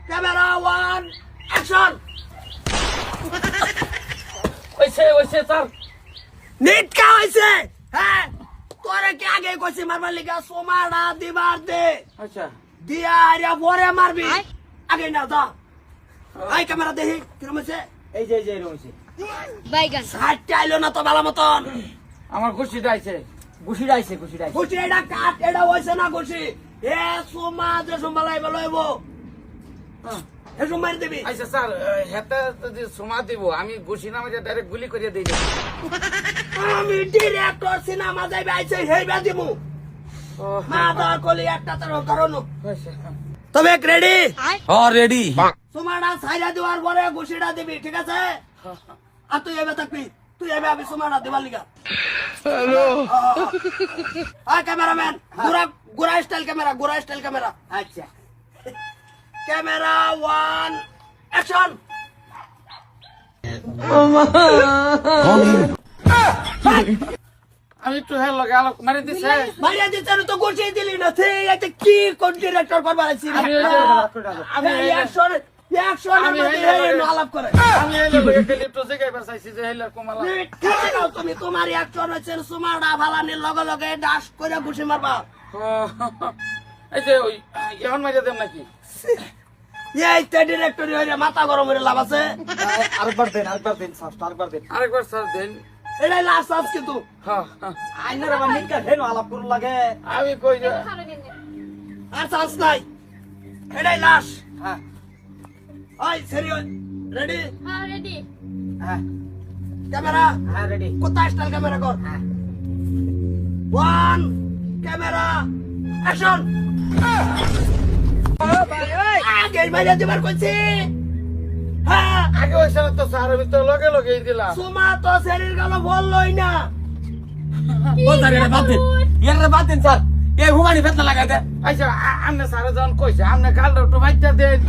Camera one action. ওইছে sir. নিট কা হইছে? হ্যাঁ তোরে কি আগে কইছি মারবার লিগা সোমাড়া দিবার দে। আচ্ছা দিয়া আরিয়া পরে মারবি আগে না দা। আই ক্যামেরা দেখি কিরম হইছে? এই যে রয়েছে বাইগান সাইড আইলো না তো ভালো মতন। আমার ঘুষিটা আইছে। খুশি এটা কাট এটা হইছে না খুশি। এ সোমা যে সোমালাই বলইব এ সোমার দিবি। আচ্ছা স্যার হেতে যদি সমা দিব আমি ঘুষি না মাঝে ডাইরেক্ট গুলি করে দেই। আমি ডিরেক্টর সিনেমা যাইবে আইছে হেইবা দিমু। মা দা কলি একটা তোর করনো। তবে রেডি? হ্যাঁ রেডি। সোমাটা ছাইরা দেওয়ার পরে ঘুষিটা দিবি ঠিক আছে? আর তুই এবে থাকবি তুই এবে আমি সোমাটা দিবার লিগা। হ্যালো ক্যামেরাম্যান গুড়া স্টাইল ক্যামেরা। আচ্ছা ক্যামেরা ওয়ান অ্যাকশন। আমি একটু হেল লগে আলোক মারি দিছে। মারিয়া দিতে তো ঘুষিয়ে দিলি না তুই এটা কি কোন ডিরেক্টর করবার আছিস? আমি অ্যাকশন আমি আলাপ করে আমি এই লগে ক্লিপটো জায়গায় চাইছি যে হেলার কমালা। তুমি তোমার অ্যাকশন হচ্ছে সুমাড়া ভালানির লগে লগে ডাস করে ঘুষি মারবা। এই যে ওই এখন মাইরা দেন নাকি? এই তো ডিরেক্টর হইরে মাথা গরম হইরে লাভ আছে। আরেকবার স্যার দেন। এটাই লাস্ট চান্স কিন্তু। হ্যাঁ আইনার আবার নিকা হেন আলাপ করু লাগে। আমি কই যে আর চান্স নাই এটাই লাস্ট। হ্যাঁ ওই সিরিয়াস রেডি? হ্যাঁ রেডি হ্যাঁ ক্যামেরা হ্যাঁ রেডি। কোথায় স্টাইল ক্যামেরা কর। One camera action. আগে মাইরা দিবার কইছি। হ্যাঁ আগে ওই স্যার তো স্যার আমি তো লগে লগেই দিলাম। সুমা তো শরীর গেল বললই না। ও স্যার এটা বাদ দিন স্যার। এই হুমানি ফেতনা লাগাই দে। আচ্ছা আমনে স্যার যখন কইছে আমনে গালটা একটু বাইচা দেন।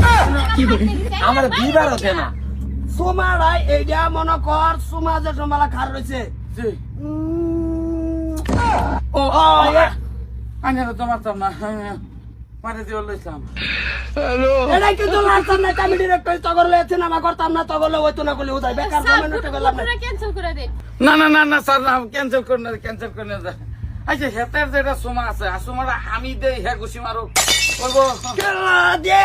আমার বিবারও দে না। সুমারাই এইটা মনে কর সুমা যে সম্বালা খার রয়েছে। জি ও আমি তো মারতাম না। মারে দিয়ে লইছিলাম। এটাই কিন্তু লাস্টার না আমি ডিরেক্টর তগরলে সিনেমা করতাম না তগরলে হইতো না বলে উদাই বেকার কমেন্ট করলাম না। ক্যান্সেল করে দেন না স্যার না ক্যান্সেল করে না। আচ্ছা হেতের যেটা সোমা আছে আর সোমাটা আমি দেই হে ঘুষি মারো বলবো। কেলা দে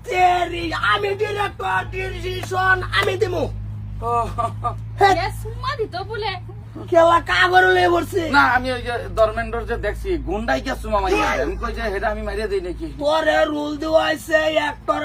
তেরি আমি ডিরেক্টর ডিসিশন আমি দিমু। ইয়েস সুমা দিত বলে কেলা কাগরলে বলছি না আমি ওই যে ধর্মেন্দ্র যে দেখছি গুন্ডাই কে সোমা মারিয়া আমি কই যে হেটা আমি মারিয়া দেই নাকি। তোরে রুল দেওয়া আছে অ্যাক্টর